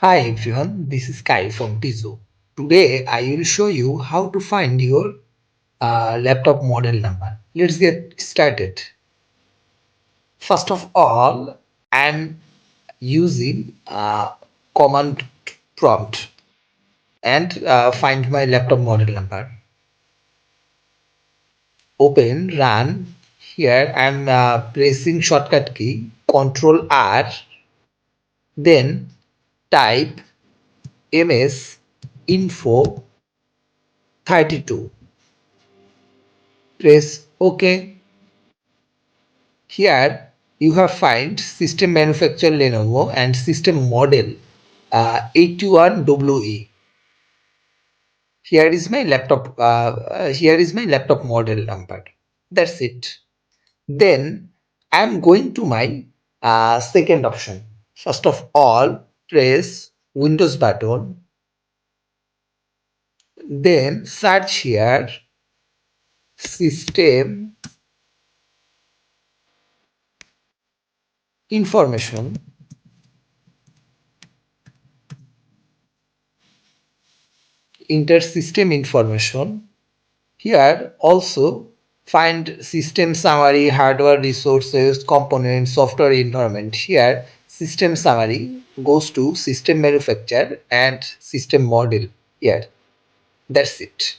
Hi everyone, this is Kai from Tizo. Today I will show you how to find your laptop model number. Let's get started. First of all, I'm using command prompt and find my laptop model number. Open, run. Here I'm pressing shortcut key Control R, then type ms info 32. Press OK. Here you have find system manufacturer Lenovo and system model 81WE. Here is my laptop model number. That's it. Then I'm going to my second option. First of all, press Windows button. Then search here system information. Enter system information. Here also find system summary, hardware resources, components, software environment. Here system summary goes to system manufacturer and system model. Here that's it.